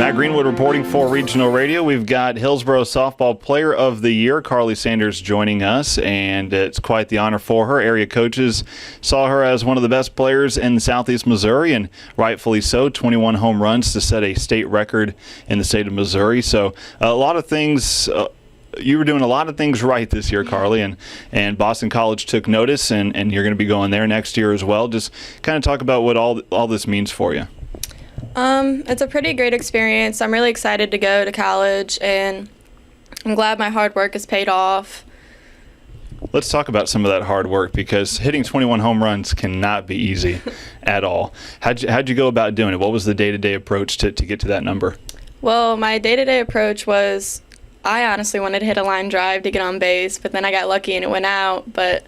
Matt Greenwood reporting for Regional Radio. We've got Hillsboro Softball Player of the Year, Carlie Sanders, joining us, and it's quite the honor for her. Area coaches saw her as one of the best players in Southeast Missouri, and rightfully so. 21 home runs to set a state record in the state of Missouri. So a lot of things. You were doing a lot of things right this year, Carlie, and Boston College took notice, and you're going to be going there next year as well. Just kind of talk about what all this means for you. It's a pretty great experience. I'm really excited to go to college, and I'm glad my hard work has paid off. Let's talk about some of that hard work, because hitting 21 home runs cannot be easy at all. How'd you go about doing it? What was the day-to-day approach to get to that number? Well, my day-to-day approach was I honestly wanted to hit a line drive to get on base, but then I got lucky and it went out, but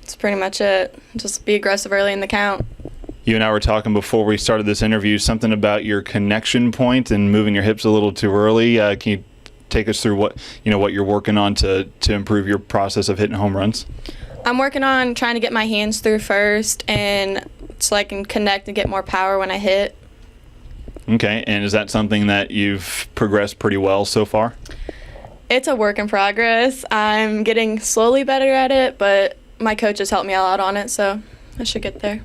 that's pretty much it. Just be aggressive early in the count. You and I were talking before we started this interview, something about your connection point and moving your hips a little too early. Can you take us through what you're working on to improve your process of hitting home runs? I'm working on trying to get my hands through first, and so I can connect and get more power when I hit. Okay, and is that something that you've progressed pretty well so far? It's a work in progress. I'm getting slowly better at it, but my coaches helped me a lot on it, so I should get there.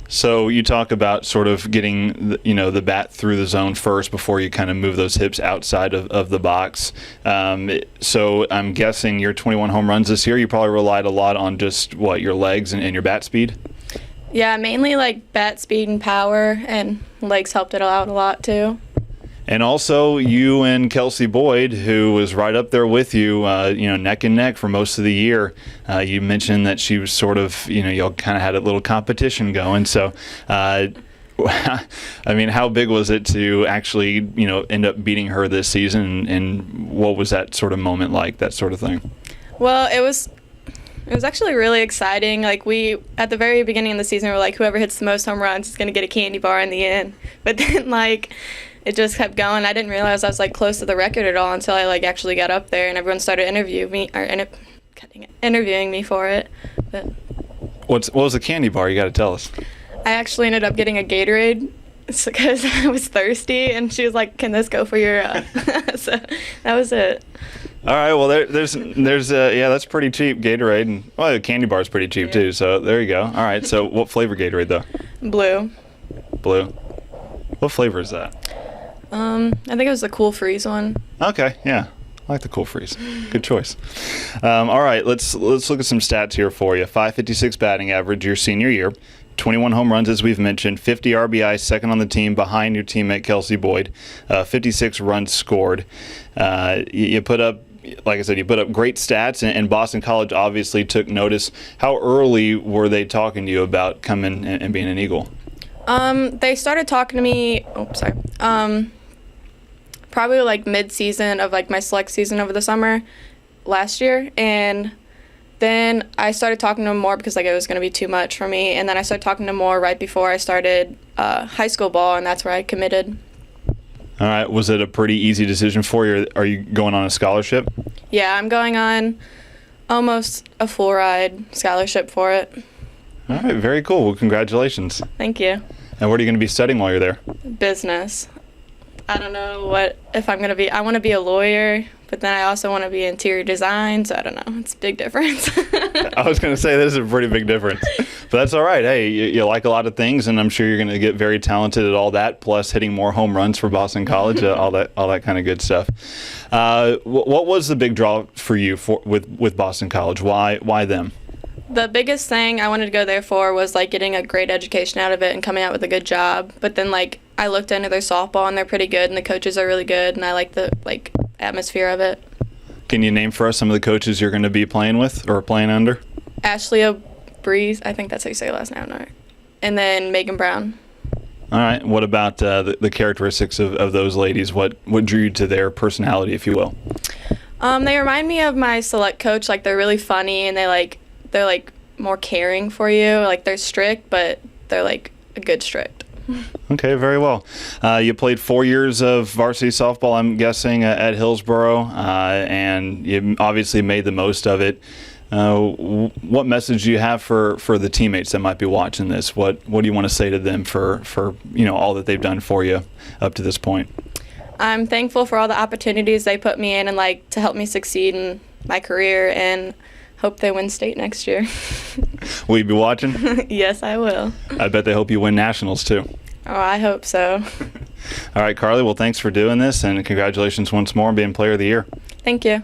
So you talk about sort of getting the bat through the zone first before you kind of move those hips outside of the box. So I'm guessing your 21 home runs this year, you probably relied a lot on just your legs and your bat speed? Yeah, mainly like bat speed and power, and legs helped it out a lot too. And also, you and Kelsey Boyd, who was right up there with you, neck and neck for most of the year. You mentioned that she was sort of, y'all kind of had a little competition going. So, I mean, how big was it to actually, end up beating her this season? And what was that sort of moment like, that sort of thing? Well, it was actually really exciting. Like, we, at the very beginning of the season, we were like, whoever hits the most home runs is going to get a candy bar in the end. But then, it just kept going. I didn't realize I was close to the record at all until I actually got up there, and everyone started interviewing me for it. But what was the candy bar? You got to tell us. I actually ended up getting a Gatorade because I was thirsty, and she was like, "Can this go for your?" So that was it. All right. Well, there's that's pretty cheap, Gatorade, and the candy bar is pretty cheap too. So there you go. All right. So what flavor Gatorade though? Blue. Blue. What flavor is that? I think it was the Cool Freeze one. Okay, yeah. I like the Cool Freeze. Good choice. All right, let's look at some stats here for you. 556 batting average your senior year, 21 home runs as we've mentioned, 50 RBI, second on the team behind your teammate Kelsey Boyd, 56 runs scored. You put up, like I said, you put up great stats, and Boston College obviously took notice. How early were they talking to you about coming and being an Eagle? They started talking to me, probably mid-season of my select season over the summer last year, and then I started talking to them more because it was going to be too much for me, and then I started talking to them more right before I started high school ball, and that's where I committed. All right. Was it a pretty easy decision for you? Are you going on a scholarship? Yeah, I'm going on almost a full ride scholarship for it. All right. Very cool. Well, congratulations. Thank you. And what are you going to be studying while you're there? Business. I don't know if I'm going to be. I want to be a lawyer, but then I also want to be interior design, so I don't know. It's a big difference. I was going to say this is a pretty big difference. But that's all right. Hey, you like a lot of things, and I'm sure you're going to get very talented at all that, plus hitting more home runs for Boston College, all that kind of good stuff. What was the big draw for you with Boston College? Why them? The biggest thing I wanted to go there for was getting a great education out of it and coming out with a good job. But then I looked into their softball, and they're pretty good, and the coaches are really good, and I like the atmosphere of it. Can you name for us some of the coaches you're going to be playing with or playing under? Ashley Breeze, I think that's how you say her last name, right? And then Megan Brown. All right. What about the characteristics of those ladies? What drew you to their personality, if you will? They remind me of my select coach. They're really funny, and they're more caring for you. They're strict, but they're a good strict. Okay, very well. You played 4 years of varsity softball, I'm guessing, at Hillsboro, and you obviously made the most of it. What message do you have for the teammates that might be watching this? What do you want to say to them for all that they've done for you up to this point? I'm thankful for all the opportunities they put me in and like to help me succeed in my career, and hope they win state next year. Will you be watching? Yes, I will. I bet they hope you win nationals too. Oh, I hope so. All right, Carlie, well, thanks for doing this, and congratulations once more on being Player of the Year. Thank you.